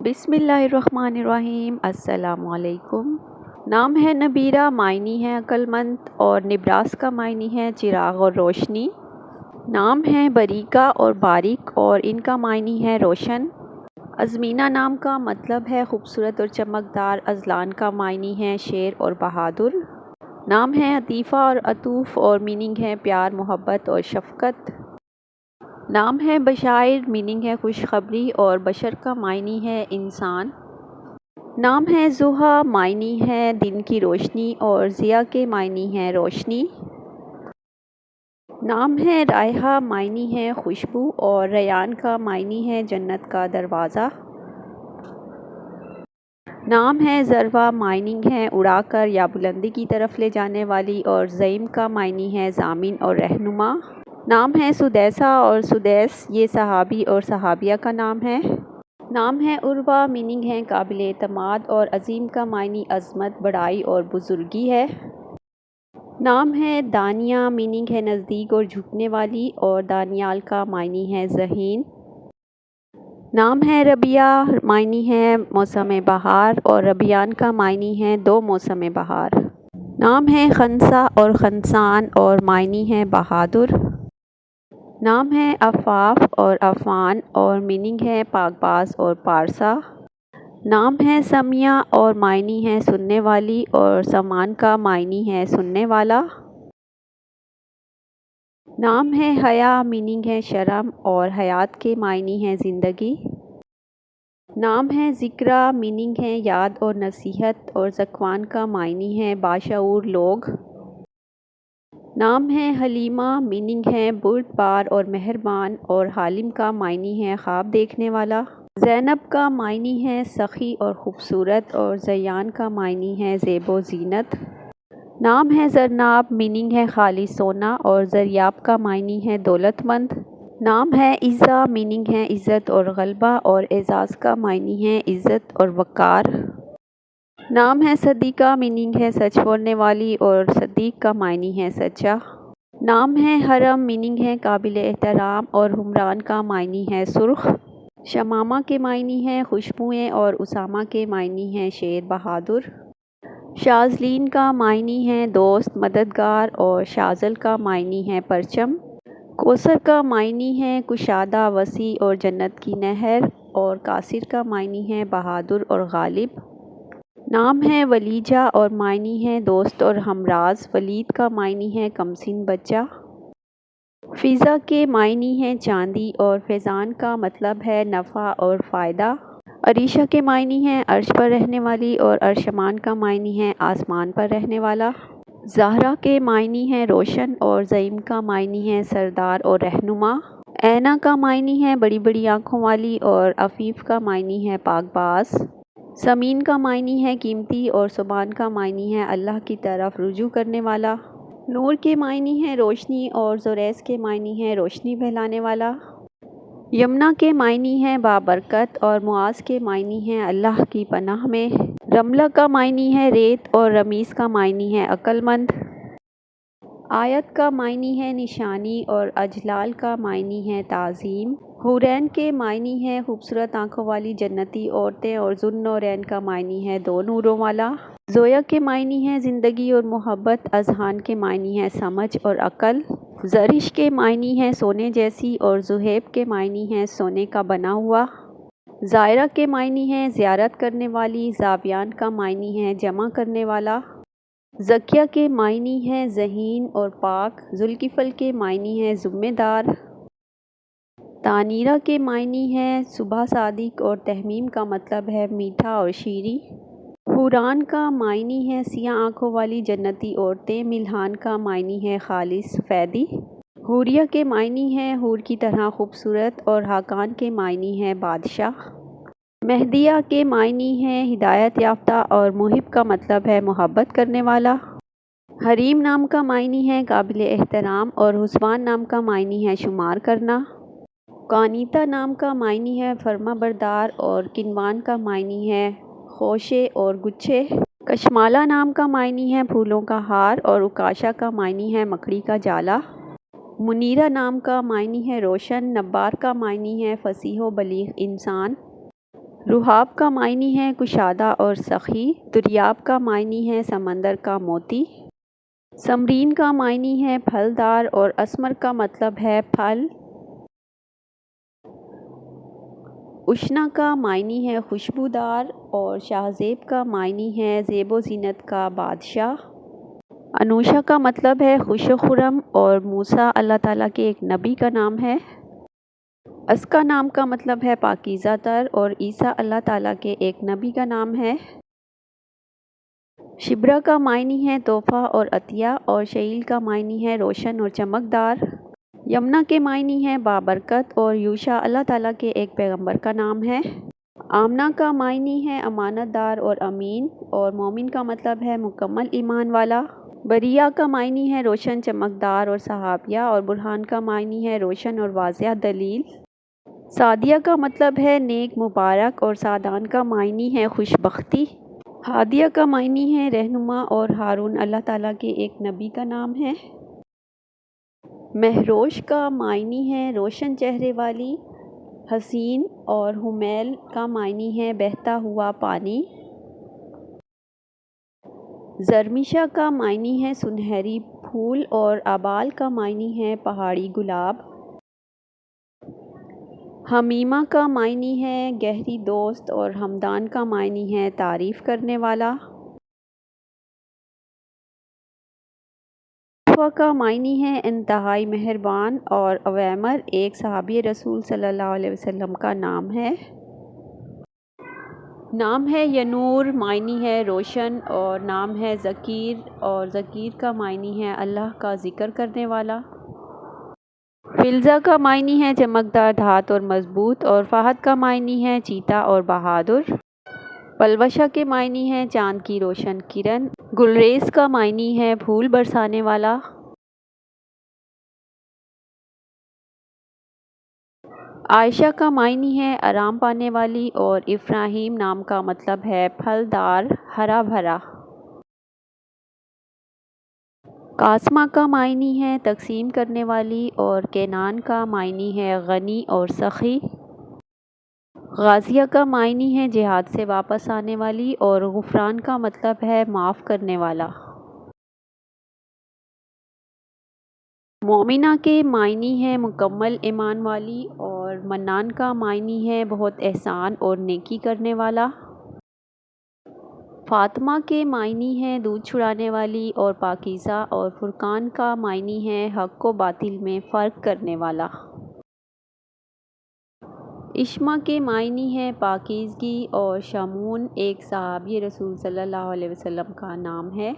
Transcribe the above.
بسم اللہ الرحمن الرحیم۔ السلام علیکم۔ نام ہے نبیرہ، معنی ہے عقل مند، اور نبراس کا معنی ہے چراغ اور روشنی۔ نام ہے بریکہ اور باریک، اور ان کا معنی ہے روشن۔ ازمینہ نام کا مطلب ہے خوبصورت اور چمکدار۔ ازلان کا معنی ہے شیر اور بہادر۔ نام ہے عطیفہ اور عطوف، اور میننگ ہے پیار، محبت اور شفقت۔ نام ہے بشائر، میننگ ہے خوشخبری، اور بشر کا معنی ہے انسان۔ نام ہے ضحیٰ، معنی ہے دن کی روشنی، اور ضیاء کے معنی ہے روشنی۔ نام ہے رائحہ، معنی ہے خوشبو، اور ریان کا معنی ہے جنت کا دروازہ۔ نام ہے ذروہ، معنی ہے اڑا کر یا بلندی کی طرف لے جانے والی، اور زعیم کا معنی ہے ضامن اور رہنما۔ نام ہے سدیسہ اور سدیس، یہ صحابی اور صحابیہ کا نام ہے۔ نام ہے عروہ، میننگ ہے قابل اعتماد، اور عظیم کا معنی عظمت، بڑائی اور بزرگی ہے۔ نام ہے دانیہ، میننگ ہے نزدیک اور جھکنے والی، اور دانیال کا معنی ہے ذہین۔ نام ہے ربیع، معنی ہے موسم بہار، اور ربیعان کا معنی ہے دو موسم بہار۔ نام ہے خنسا اور خنسان، اور معنی ہے بہادر۔ نام ہے عفاف اور عفان، اور میننگ ہے پاک باز اور پارسا۔ نام ہے سمیع، اور معنی ہے سننے والی، اور سمان کا معنی ہے سننے والا۔ نام ہے حیا، میننگ ہے شرم، اور حیات کے معنی ہے زندگی۔ نام ہے ذکریٰ، میننگ ہے یاد اور نصیحت، اور ذکوان کا معنی ہے باشعور لوگ۔ نام ہے حلیمہ، میننگ ہے بردبار اور مہربان، اور حالم کا معنی ہے خواب دیکھنے والا۔ زینب کا معنی ہے سخی اور خوبصورت، اور زیان کا معنی ہے زیب و زینت۔ نام ہے زرناب، میننگ ہے خالص سونا، اور زریاب کا معنی ہے دولت مند۔ نام ہے عزہ، میننگ ہے عزت اور غلبہ، اور اعزاز کا معنی ہے عزت اور وقار۔ نام ہے صدیقہ، میننگ ہے سچ بولنے والی، اور صدیق کا معنی ہے سچا۔ نام ہے حرم، میننگ ہے قابل احترام، اور حمران کا معنی ہے سرخ۔ شمامہ کے معنی ہے خوشبوئیں، اور اسامہ کے معنی ہے شیر بہادر۔ شاذلین کا معنی ہے دوست، مددگار، اور شاذل کا معنی ہے پرچم۔ کوثر کا معنی ہے کشادہ، وسیع اور جنت کی نہر، اور کاثر کا معنی ہے بہادر اور غالب۔ نام ہے ولیجہ، اور معنی ہے دوست اور ہمراز۔ ولید کا معنی ہے کمسن بچہ۔ فضہ کے معنی ہے چاندی، اور فیضان کا مطلب ہے نفع اور فائدہ۔ عریشہ کے معنی ہے عرش پر رہنے والی، اور عرشمان کا معنی ہے آسمان پر رہنے والا۔ زہرہ کے معنی ہے روشن، اور زعیم کا معنی ہے سردار اور رہنما۔ عینہ کا معنی ہے بڑی بڑی آنکھوں والی، اور عفیف کا معنی ہے پاک باز۔ سمین کا معنی ہے قیمتی، اور سبحان کا معنی ہے اللہ کی طرف رجوع کرنے والا۔ نور کے معنی ہے روشنی، اور زریس کے معنی ہے روشنی پھیلانے والا۔ یمنہ کے معنی ہے بابرکت، اور معاذ کے معنی ہے اللہ کی پناہ میں۔ رملہ کا معنی ہے ریت، اور رمیز کا معنی ہے عقل مند۔ آیت کا معنی ہے نشانی، اور اجلال کا معنی ہے تعظیم۔ حورین کے معنی ہے خوبصورت آنکھوں والی جنتی عورتیں، اور ذوالنورین کا معنی ہے دو نوروں والا۔ زویا کے معنی ہے زندگی اور محبت۔ اذہان کے معنی ہے سمجھ اور عقل۔ زرش کے معنی ہے سونے جیسی، اور زحیب کے معنی ہے سونے کا بنا ہوا۔ زائرہ کے معنی ہے زیارت کرنے والی۔ زاویان کا معنی ہے جمع کرنے والا۔ زکیہ کے معنی ہے ذہین اور پاک۔ ذوالکفل کے معنی ہے ذمہ دار۔ تانیرہ کے معنی ہے صبح صادق، اور تہمیم کا مطلب ہے میٹھا اور شیریں۔ حوران کا معنی ہے سیاہ آنکھوں والی جنتی عورتیں۔ ملحان کا معنی ہے خالص سفیدی۔ حوریہ کے معنی ہے حور کی طرح خوبصورت، اور حاکان کے معنی ہے بادشاہ۔ مہدیہ کے معنی ہے ہدایت یافتہ، اور محب کا مطلب ہے محبت کرنے والا۔ حریم نام کا معنی ہے قابل احترام، اور حسبان نام کا معنی ہے شمار کرنا۔ قانیتا نام کا معنی ہے فرما بردار، اور کنوان کا معنی ہے خوشے اور گچھے۔ کشمالہ نام کا معنی ہے پھولوں کا ہار، اور اکاشا کا معنی ہے مکڑی کا جالا۔ منیرہ نام کا معنی ہے روشن۔ نبار کا معنی ہے فصیح و بلیغ انسان۔ رحاب کا معنی ہے کشادہ اور سخی۔ دریاب کا معنی ہے سمندر کا موتی۔ سمرین کا معنی ہے پھلدار اور اسمر کا مطلب ہے پھل۔ اشنا کا معنی ہے خوشبودار اور شاہزیب کا معنی ہے زیب و زینت کا بادشاہ۔ انوشا کا مطلب ہے خوش و خرم اور موسیٰ اللہ تعالیٰ کے ایک نبی کا نام ہے۔ اسکا نام کا مطلب ہے پاکیزہ تر اور عیسیٰ اللہ تعالیٰ کے ایک نبی کا نام ہے۔ شبرا کا معنی ہے تحفہ اور عطیہ اور شعیل کا معنی ہے روشن اور چمکدار۔ یمنا کے معنی ہے بابرکت اور یوشع اللہ تعالیٰ کے ایک پیغمبر کا نام ہے۔ آمنہ کا معنی ہے امانت دار اور امین اور مومن کا مطلب ہے مکمل ایمان والا۔ بریہ کا معنی ہے روشن چمکدار اور صحابیہ اور برہان کا معنی ہے روشن اور واضح دلیل۔ سعدیہ کا مطلب ہے نیک مبارک اور سعدان کا معنی ہے خوش بختی۔ ہادیہ کا معنی ہے رہنما اور ہارون اللہ تعالیٰ کے ایک نبی کا نام ہے۔ مہروش کا معنی ہے روشن چہرے والی۔ حسین اور حمیل کا معنی ہے بہتا ہوا پانی۔ زرمیشہ کا معنی ہے سنہری پھول اور آبال کا معنی ہے پہاڑی گلاب۔ حمیمہ کا معنی ہے گہری دوست اور ہمدان کا معنی ہے تعریف کرنے والا۔ عفوہ کا معنی ہے انتہائی مہربان اور اویمر ایک صحابی رسول صلی اللہ علیہ وسلم کا نام ہے۔ نام ہے ینور معنی ہے روشن اور نام ہے ذکیر اور ذکیر کا معنی ہے اللہ کا ذکر کرنے والا۔ فلزہ کا معنی ہے چمکدار دھات اور مضبوط اور فہد کا معنی ہے چیتا اور بہادر۔ پلوشہ کے معنی ہے چاند کی روشن کرن۔ گلریز کا معنی ہے پھول برسانے والا۔ عائشہ کا معنی ہے آرام پانے والی اور افراہیم نام کا مطلب ہے پھلدار ہرا بھرا۔ قاسمہ کا معنی ہے تقسیم کرنے والی اور کینان کا معنی ہے غنی اور سخی۔ غازیہ کا معنی ہے جہاد سے واپس آنے والی اور غفران کا مطلب ہے معاف کرنے والا۔ مومنہ کے معنی ہے مکمل ایمان والی اور منان کا معنی ہے بہت احسان اور نیکی کرنے والا۔ فاطمہ کے معنی ہے دودھ چھڑانے والی اور پاکیزہ اور فرقان کا معنی ہے حق و باطل میں فرق کرنے والا۔ اشمہ کے معنی ہے پاکیزگی اور شمعون ایک صحابی رسول صلی اللہ علیہ وسلم کا نام ہے۔